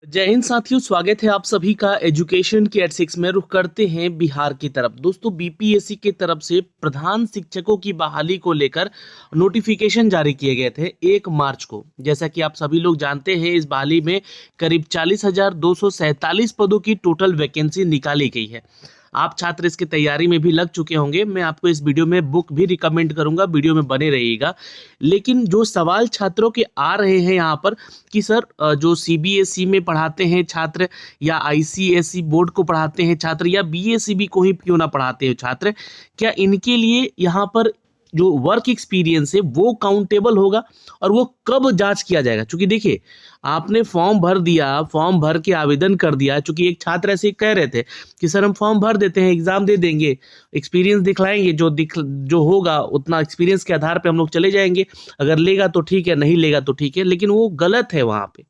जय हिंद साथियों, स्वागत है आप सभी का एजुकेशन के एट 6 में। रुख करते हैं बिहार की तरफ। दोस्तों, बीपीएससी की तरफ से प्रधान शिक्षकों की बहाली को लेकर नोटिफिकेशन जारी किए गए थे 1 मार्च को। जैसा कि आप सभी लोग जानते हैं, इस बहाली में करीब 40,247 पदों की टोटल वैकेंसी निकाली गई है। आप छात्र इसकी तैयारी में भी लग चुके होंगे। मैं आपको इस वीडियो में बुक भी रिकमेंड करूंगा, वीडियो में बने रहिएगा। लेकिन जो सवाल छात्रों के आ रहे हैं यहाँ पर कि सर, जो सीबीएसई में पढ़ाते हैं छात्र या आईसीएसई बोर्ड को पढ़ाते हैं छात्र या बीएसईबी को ही क्यों ना पढ़ाते हो छात्र, क्या इनके लिए यहाँ पर जो वर्क एक्सपीरियंस है वो काउंटेबल होगा और वो कब जांच किया जाएगा? क्योंकि देखिए, आपने फॉर्म भर दिया, फॉर्म भर के आवेदन कर दिया। चूंकि एक छात्र ऐसे कह रहे थे कि सर हम फॉर्म भर देते हैं, एग्जाम दे देंगे, एक्सपीरियंस दिखलाएंगे, जो होगा उतना एक्सपीरियंस के आधार पे हम लोग चले जाएंगे, अगर लेगा तो ठीक है, नहीं लेगा तो ठीक है। लेकिन वो गलत है। वहाँ पे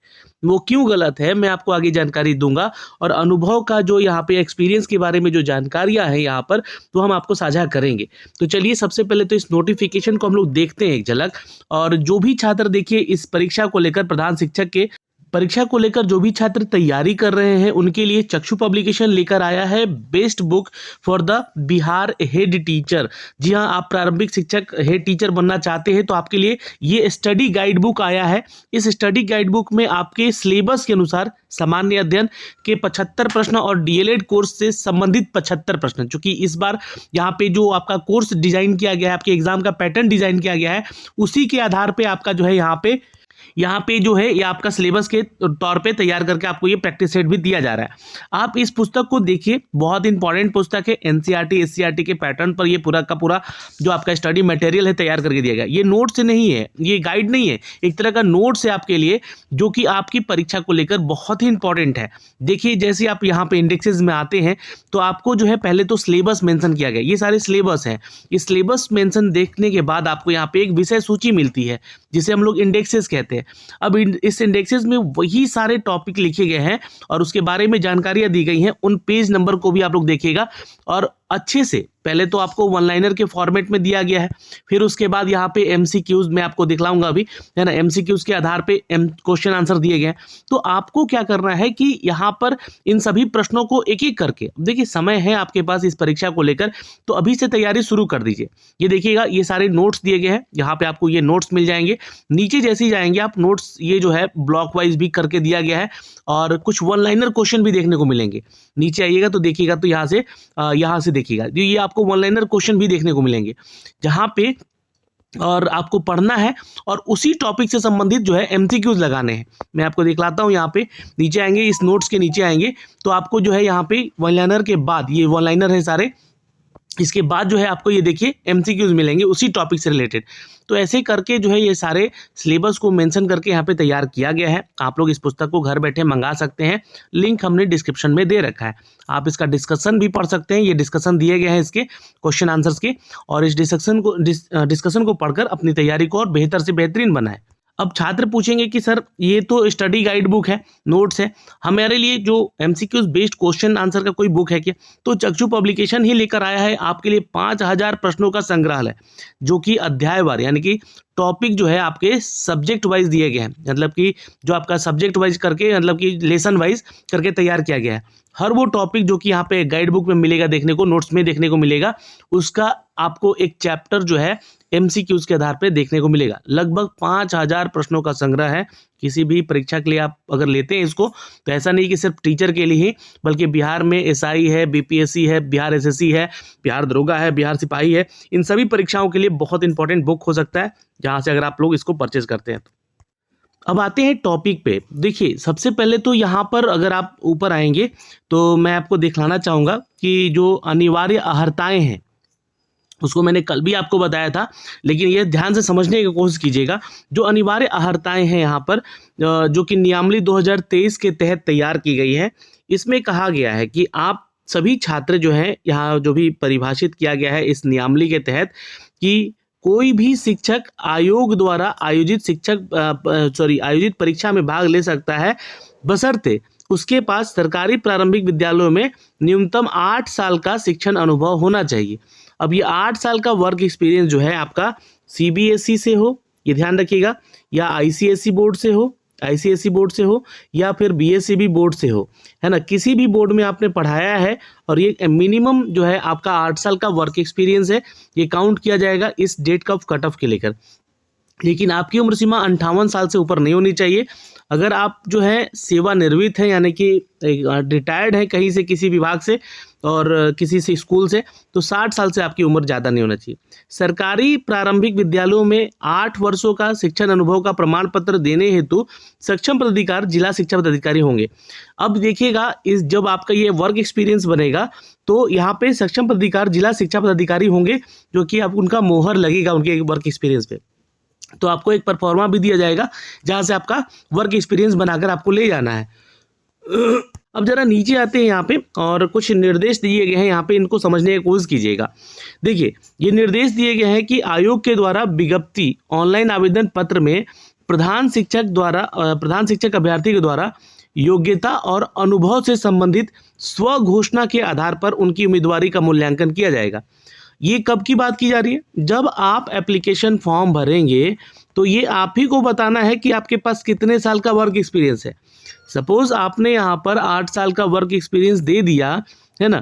वो क्यों गलत है, मैं आपको आगे जानकारी दूंगा। और अनुभव का जो यहाँ पे एक्सपीरियंस के बारे में जो जानकारियां हैं यहाँ पर, तो हम आपको साझा करेंगे। तो चलिए, सबसे पहले तो इस नोटिफिकेशन को हम लोग देखते हैं एक झलक। और जो भी छात्र देखिए इस परीक्षा को लेकर, प्रधान शिक्षक के परीक्षा को लेकर जो भी छात्र तैयारी कर रहे हैं, उनके लिए चक्षु पब्लिकेशन लेकर आया है best book for the Bihar head teacher. जी हाँ, आप प्रारंभिक शिक्षक हेड टीचर बनना चाहते हैं तो आपके लिए ये स्टडी गाइड बुक आया है। इस स्टडी गाइड बुक में आपके सिलेबस के अनुसार सामान्य अध्ययन के 75 प्रश्न और डीएलएड कोर्स से संबंधित 75 प्रश्न, चूंकि इस बार यहाँ पे जो आपका कोर्स डिजाइन किया गया है, आपके एग्जाम का पैटर्न डिजाइन किया गया है, उसी के आधार पे आपका जो है यहाँ पे जो है ये आपका सिलेबस के तौर पे तैयार करके आपको ये प्रैक्टिस सेट भी दिया जा रहा है। आप इस पुस्तक को देखिए, बहुत इंपॉर्टेंट पुस्तक है। एनसीईआरटी एससीईआरटी के पैटर्न पर ये पूरा का पूरा जो आपका स्टडी मटेरियल है तैयार करके दिया गया। ये नोट्स नहीं है, ये गाइड नहीं है, एक तरह का नोट्स है आपके लिए, जो कि आपकी परीक्षा को लेकर बहुत ही इंपॉर्टेंट है। देखिए, जैसे आप यहाँ पे इंडेक्सेस में आते हैं तो आपको जो है पहले तो सिलेबस मेंशन किया गया, ये सारे सिलेबस हैं। इस सिलेबस मेंशन देखने के बाद आपको यहाँ पे एक विषय सूची मिलती है जिसे हम लोग इंडेक्सेस कहते हैं। अब इस इंडेक्सेस में वही सारे टॉपिक लिखे गए हैं और उसके बारे में जानकारियां दी गई हैं। उन पेज नंबर को भी आप लोग देखिएगा और अच्छे से, पहले तो आपको वन लाइनर के फॉर्मेट में दिया गया है, फिर उसके बाद यहाँ पे एमसीक्यूज में आपको दिखलाऊंगा अभी, है ना। एमसीक्यूज के आधार पे क्वेश्चन आंसर दिए गए हैं। तो आपको क्या करना है कि यहाँ पर इन सभी प्रश्नों को एक एक करके, देखिए समय है आपके पास इस परीक्षा को लेकर, तो अभी से तैयारी शुरू कर दीजिए। ये देखिएगा, ये सारे नोट्स दिए गए हैं, यहाँ पे आपको ये नोट्स मिल जाएंगे। नीचे जैसे ही जाएंगे आप, नोट्स ये जो है ब्लॉक वाइज भी करके दिया गया है और कुछ वन लाइनर क्वेश्चन भी देखने को मिलेंगे। नीचे आइएगा तो देखिएगा, तो यहाँ से देखिएगा, ये आपको वन लाइनर क्वेश्चन भी देखने को मिलेंगे जहां पे, और आपको पढ़ना है और उसी टॉपिक से संबंधित जो है एमसीक्यूज लगाने हैं। मैं आपको दिखलाता हूं। यहाँ पे नीचे आएंगे, इस नोट्स के नीचे आएंगे तो आपको जो है यहाँ पे वन लाइनर के बाद, ये वन लाइनर है सारे, इसके बाद जो है आपको ये देखिए एमसीक्यूज मिलेंगे उसी टॉपिक से रिलेटेड। तो ऐसे करके जो है ये सारे सिलेबस को मेंशन करके यहाँ पे तैयार किया गया है। आप लोग इस पुस्तक को घर बैठे मंगा सकते हैं, लिंक हमने डिस्क्रिप्शन में दे रखा है। आप इसका डिस्कशन भी पढ़ सकते हैं, ये डिस्कशन दिए गए हैं इसके क्वेश्चन आंसर्स के, और इस डिस्कशन को पढ़कर अपनी तैयारी को और बेहतर से बेहतरीन बनाएं। अब छात्र पूछेंगे कि सर, ये तो स्टडी गाइड बुक है, नोट्स है, हमारे लिए जो एमसीक्यूज बेस्ड क्वेश्चन आंसर का कोई बुक है क्या? तो चक्षु पब्लिकेशन ही लेकर आया है आपके लिए 5000 प्रश्नों का संग्रहालय, जो कि अध्यायवार यानी कि टॉपिक जो है आपके सब्जेक्ट वाइज दिए गए हैं। मतलब कि जो आपका सब्जेक्ट वाइज करके, मतलब कि लेसन वाइज करके तैयार किया गया है। हर वो टॉपिक जो कि यहाँ पे गाइड बुक में मिलेगा देखने को, नोट्स में देखने को मिलेगा, उसका आपको एक चैप्टर जो है एमसीक्यूज के आधार पे देखने को मिलेगा। लगभग 5000 प्रश्नों का संग्रह है। किसी भी परीक्षा के लिए आप अगर लेते हैं इसको, तो ऐसा नहीं कि सिर्फ टीचर के लिए ही, बल्कि बिहार में एसआई है, बीपीएससी है, बिहार एसएससी है, बिहार दरोगा है, बिहार सिपाही है, इन सभी परीक्षाओं के लिए बहुत इंपॉर्टेंट बुक हो सकता है, जहाँ से अगर आप लोग इसको परचेज करते हैं तो। अब आते हैं टॉपिक पे। देखिए, सबसे पहले तो यहाँ पर अगर आप ऊपर आएंगे तो मैं आपको दिखलाना चाहूँगा कि जो अनिवार्य अहर्ताएँ हैं, उसको मैंने कल भी आपको बताया था, लेकिन ये ध्यान से समझने की कोशिश कीजिएगा। जो अनिवार्य अहर्ताएँ हैं यहाँ पर, जो कि नियमावली 2023 के तहत तैयार की गई है, इसमें कहा गया है कि आप सभी छात्र जो हैं, यहाँ जो भी परिभाषित किया गया है इस नियमावली के तहत, कि कोई भी शिक्षक आयोग द्वारा आयोजित परीक्षा में भाग ले सकता है, बशर्ते उसके पास सरकारी प्रारंभिक विद्यालयों में न्यूनतम 8 साल का शिक्षण अनुभव होना चाहिए। अब ये 8 साल का वर्क एक्सपीरियंस जो है आपका सीबीएसई से हो, ये ध्यान रखिएगा, या आईसीएसई बोर्ड से हो, आईसीएसई बोर्ड से हो या फिर बीएसईबी बोर्ड से हो, है ना, किसी भी बोर्ड में आपने पढ़ाया है और ये मिनिमम जो है आपका 8 साल का वर्क एक्सपीरियंस है, ये काउंट किया जाएगा इस डेट का कट ऑफ के लेकर। लेकिन आपकी उम्र सीमा 58 साल से ऊपर नहीं होनी चाहिए। अगर आप जो है सेवानिवृत्त हैं, यानी कि रिटायर्ड हैं कहीं से, किसी विभाग से और किसी से स्कूल से, तो 60 साल से आपकी उम्र ज़्यादा नहीं होना चाहिए। सरकारी प्रारंभिक विद्यालयों में 8 वर्षों का शिक्षण अनुभव का प्रमाण पत्र देने हेतु सक्षम पदाधिकार जिला शिक्षा पदाधिकारी होंगे। अब देखिएगा, इस जब आपका ये वर्क एक्सपीरियंस बनेगा तो यहाँ पे सक्षम पदाधिकार जिला शिक्षा पदाधिकारी होंगे, जो कि आप उनका मोहर लगेगा उनके वर्क एक्सपीरियंस पे। तो आपको एक परफॉर्मा भी दिया जाएगा जहां से आपका वर्क एक्सपीरियंस बनाकर आपको ले जाना है। अब जरा नीचे आते हैं यहाँ पे और कुछ निर्देश दिए गए हैं, यहाँ पे इनको समझने की कोशिश कीजिएगा। देखिए, ये निर्देश दिए गए हैं कि आयोग के द्वारा विज्ञप्ति ऑनलाइन आवेदन पत्र में प्रधान शिक्षक अभ्यर्थी के द्वारा योग्यता और अनुभव से संबंधित स्व घोषणा के आधार पर उनकी उम्मीदवारी का मूल्यांकन किया जाएगा। ये कब की बात की जा रही है? जब आप एप्लीकेशन फॉर्म भरेंगे तो ये आप ही को बताना है कि आपके पास कितने साल का वर्क एक्सपीरियंस है। सपोज आपने यहाँ पर 8 साल का वर्क एक्सपीरियंस दे दिया है ना,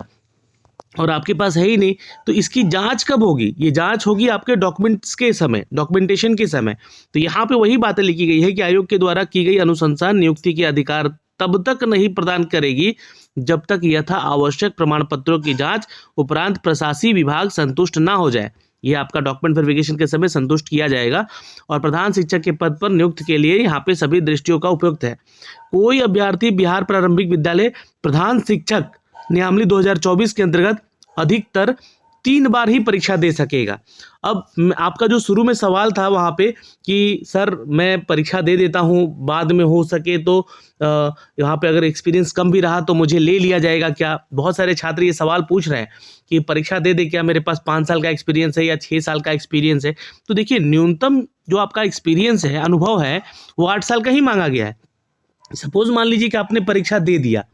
और आपके पास है ही नहीं, तो इसकी जांच कब होगी? ये जांच होगी आपके डॉक्यूमेंट्स के समय, डॉक्यूमेंटेशन के समय। तो यहाँ पे वही बातें लिखी गई है कि आयोग के द्वारा की गई अनुशंसा नियुक्ति के अधिकार तब तक नहीं प्रदान करेगी जब तक यथा आवश्यक प्रमाण पत्रों की जांच उपरांत प्रशासकीय विभाग संतुष्ट ना हो जाए। ये आपका डॉक्यूमेंट वेरिफिकेशन के समय संतुष्ट किया जाएगा और प्रधान शिक्षक के पद पर नियुक्त के लिए यहाँ पे सभी दृष्टियों का उपयुक्त है। कोई अभ्यर्थी बिहार प्रारंभिक विद्यालय प्रधान शिक्षक नियमावली 2024 के अंतर्गत अधिकतर 3 बार ही परीक्षा दे सकेगा। अब आपका जो शुरू में सवाल था वहाँ पे कि सर मैं परीक्षा दे देता हूँ, बाद में हो सके तो यहाँ पे अगर एक्सपीरियंस कम भी रहा तो मुझे ले लिया जाएगा क्या? बहुत सारे छात्र ये सवाल पूछ रहे हैं कि परीक्षा दे दे क्या, मेरे पास 5 साल का एक्सपीरियंस है या 6 साल का एक्सपीरियंस है। तो देखिए, न्यूनतम जो आपका एक्सपीरियंस है, अनुभव है, वो 8 साल का ही मांगा गया है। सपोज मान लीजिए कि आपने परीक्षा दे दिया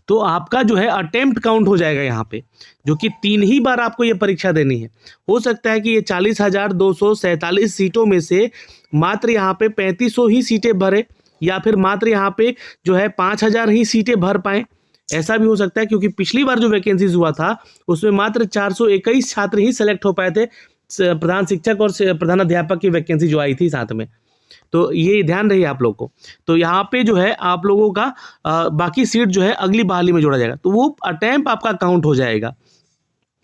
तो आपका जो है अटेम्प्ट काउंट हो जाएगा यहाँ पे, जो कि 3 ही बार आपको ये परीक्षा देनी है। हो सकता है कि ये 40,247 सीटों में से मात्र यहाँ पे 3500 ही सीटें भरे, या फिर मात्र यहाँ पे जो है 5000 ही सीटें भर पाए। ऐसा भी हो सकता है, क्योंकि पिछली बार जो वैकेंसीज हुआ था उसमें मात्र 421 छात्र ही सेलेक्ट हो पाए थे, प्रधान शिक्षक और प्रधानाध्यापक की वैकेंसी जो आई थी साथ में। तो ये ध्यान रही आप लोग को। तो यहाँ पे जो है आप लोगों का बाकी सीट जो है अगली बहाली में जोड़ा जाएगा, तो वो अटेम्प्ट आपका काउंट हो जाएगा।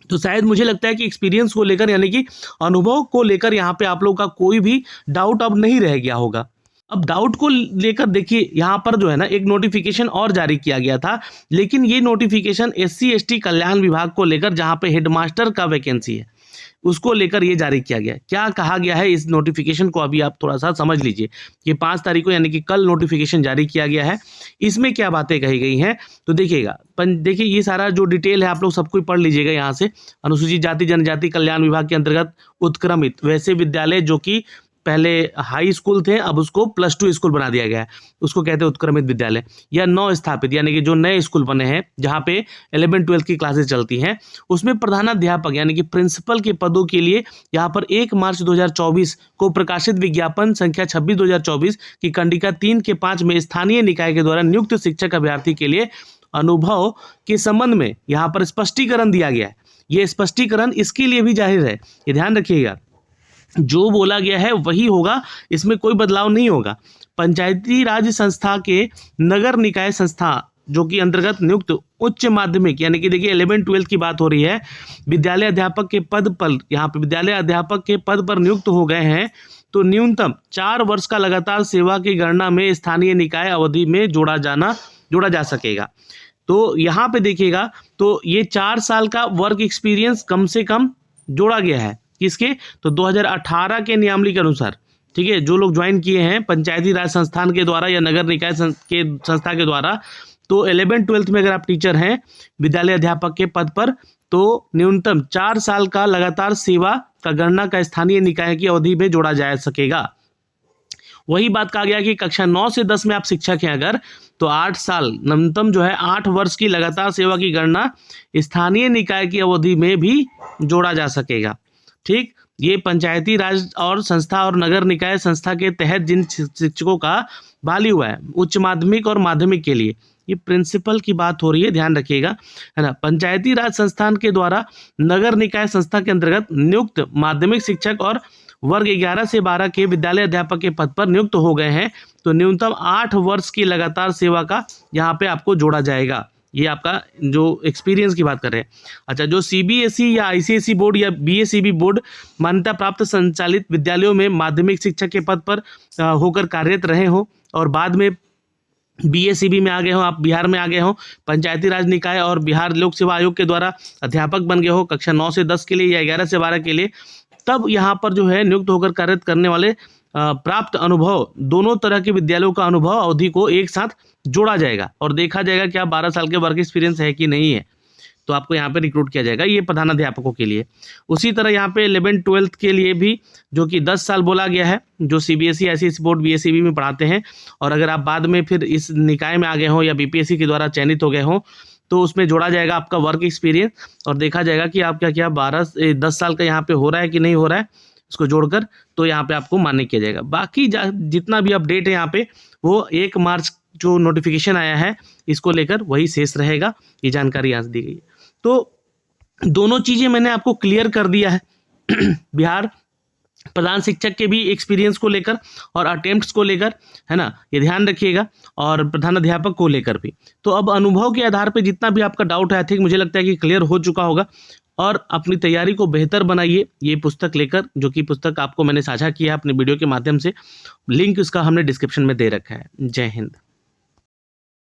तो शायद मुझे लगता है कि एक्सपीरियंस को लेकर, यानी कि अनुभव को लेकर यहाँ पे आप लोगों का कोई भी डाउट अब नहीं रह गया होगा। अब डाउट को लेकर देखिए, यहाँ पर जो है ना एक नोटिफिकेशन और जारी किया गया था, लेकिन ये नोटिफिकेशन SC/ST कल्याण विभाग को लेकर, जहाँ पे हेडमास्टर का वैकेंसी है उसको लेकर ये जारी किया गया है। क्या कहा गया है इस नोटिफिकेशन को अभी आप थोड़ा सा समझ लीजिए। ये 5 तारीख को, यानी कि कल नोटिफिकेशन जारी किया गया है। इसमें क्या बातें कही गई हैं तो देखिएगा, देखिए ये सारा जो डिटेल है आप लोग सब कुछ पढ़ लीजिएगा। यहाँ से अनुसूचित जाति जनजाति कल्याण विभाग के अंतर्गत उत्क्रमित वैसे विद्यालय जो कि पहले हाई स्कूल थे, अब उसको +2 स्कूल बना दिया गया है, उसको कहते हैं उत्क्रमित विद्यालय, या नव स्थापित, यानी कि जो नए स्कूल बने हैं जहाँ पे 11-12 की क्लासेस चलती हैं, उसमें प्रधानाध्यापक यानी कि प्रिंसिपल के पदों के लिए यहाँ पर 1 मार्च 2024 को प्रकाशित विज्ञापन संख्या 26/2024 की कंडिका 3 के 5 में स्थानीय निकाय के द्वारा नियुक्त शिक्षक अभ्यर्थी के लिए अनुभव के संबंध में यहाँ पर स्पष्टीकरण दिया गया है। ये स्पष्टीकरण इसके लिए भी जाहिर है, ये ध्यान रखिएगा, जो बोला गया है वही होगा, इसमें कोई बदलाव नहीं होगा। पंचायती राज संस्था के नगर निकाय संस्था जो कि अंतर्गत नियुक्त उच्च माध्यमिक, यानी कि देखिए 11-12 की बात हो रही है, विद्यालय अध्यापक के पद पर, यहाँ पे विद्यालय अध्यापक के पद पर नियुक्त हो गए हैं, तो न्यूनतम 4 वर्ष का लगातार सेवा की गणना में स्थानीय निकाय अवधि में जोड़ा जा सकेगा। तो यहाँ पे देखिएगा, तो ये 4 साल का वर्क एक्सपीरियंस कम से कम जोड़ा गया है किसके, तो 2018 के नियमावली के अनुसार, ठीक है, जो लोग ज्वाइन किए हैं पंचायती राज संस्थान के द्वारा या नगर निकाय के संस्था के द्वारा, तो 11-12 में अगर आप टीचर हैं विद्यालय अध्यापक के पद पर, तो न्यूनतम 4 साल का लगातार सेवा का गणना का स्थानीय निकाय की अवधि में जोड़ा जा सकेगा। वही बात कहा गया कि कक्षा 9 से 10 में आप शिक्षक हैं अगर, तो 8 साल न्यूनतम जो है 8 वर्ष की लगातार सेवा की गणना स्थानीय निकाय की अवधि में भी जोड़ा जा सकेगा। ठीक, ये पंचायती राज और संस्था और नगर निकाय संस्था के तहत जिन शिक्षकों का बहाली हुआ है उच्च माध्यमिक और माध्यमिक के लिए, ये प्रिंसिपल की बात हो रही है, ध्यान रखिएगा, है ना। पंचायती राज संस्थान के द्वारा नगर निकाय संस्था के अंतर्गत नियुक्त माध्यमिक शिक्षक और वर्ग 11 से 12 के विद्यालय अध्यापक के पद पर नियुक्त हो गए हैं तो न्यूनतम 8 वर्ष की लगातार सेवा का यहाँ पे आपको जोड़ा जाएगा। ये आपका जो एक्सपीरियंस की बात कर रहे हैं। अच्छा, जो सीबीएसई या आईसीएसई बोर्ड या बीएसईबी बोर्ड मान्यता प्राप्त संचालित विद्यालयों में माध्यमिक शिक्षक के पद पर होकर कार्यरत रहे हो और बाद में बीएसईबी में आ गए हो, आप बिहार में आ गए हो, पंचायती राज निकाय और बिहार लोक सेवा आयोग के द्वारा अध्यापक बन गए हो कक्षा 9 से 10 के लिए या 11 से 12 के लिए, तब यहाँ पर जो है नियुक्त होकर कार्यरत करने वाले प्राप्त अनुभव, दोनों तरह के विद्यालयों का अनुभव अवधि को एक साथ जोड़ा जाएगा और देखा जाएगा कि आप 12 साल के वर्क एक्सपीरियंस है कि नहीं है, तो आपको यहाँ पे रिक्रूट किया जाएगा। ये प्रधानाध्यापकों के लिए। उसी तरह यहाँ पे 11-12 के लिए भी जो कि 10 साल बोला गया है, जो सीबीएसई आईसीएसई बोर्ड बीएसईबी में पढ़ाते हैं और अगर आप बाद में फिर इस निकाय में आ गए हो या बीपीएससी के द्वारा चयनित हो गए हो तो उसमें जोड़ा जाएगा आपका वर्क एक्सपीरियंस और देखा जाएगा कि आप क्या 10 साल का यहाँ पे हो रहा है कि नहीं हो रहा है, इसको जोड़कर तो यहाँ पे आपको मान्य किया जाएगा। बाकी जितना भी अपडेट है यहाँ पे वो 1 मार्च जो नोटिफिकेशन आया है इसको लेकर वही शेष रहेगा। ये जानकारी यहाँ से दी गई है। तो दोनों चीज़ें मैंने आपको क्लियर कर दिया है बिहार प्रधान शिक्षक के भी एक्सपीरियंस को लेकर और अटेम्प्ट्स को लेकर, है ना, ये ध्यान रखिएगा, और प्रधानाध्यापक को लेकर भी। तो अब अनुभव के आधार पे जितना भी आपका डाउट है आई थिंक मुझे लगता है कि क्लियर हो चुका होगा और अपनी तैयारी को बेहतर बनाइए ये पुस्तक लेकर, जो कि पुस्तक आपको मैंने साझा किया है अपने वीडियो के माध्यम से। लिंक इसका हमने डिस्क्रिप्शन में दे रखा है। जय हिंद।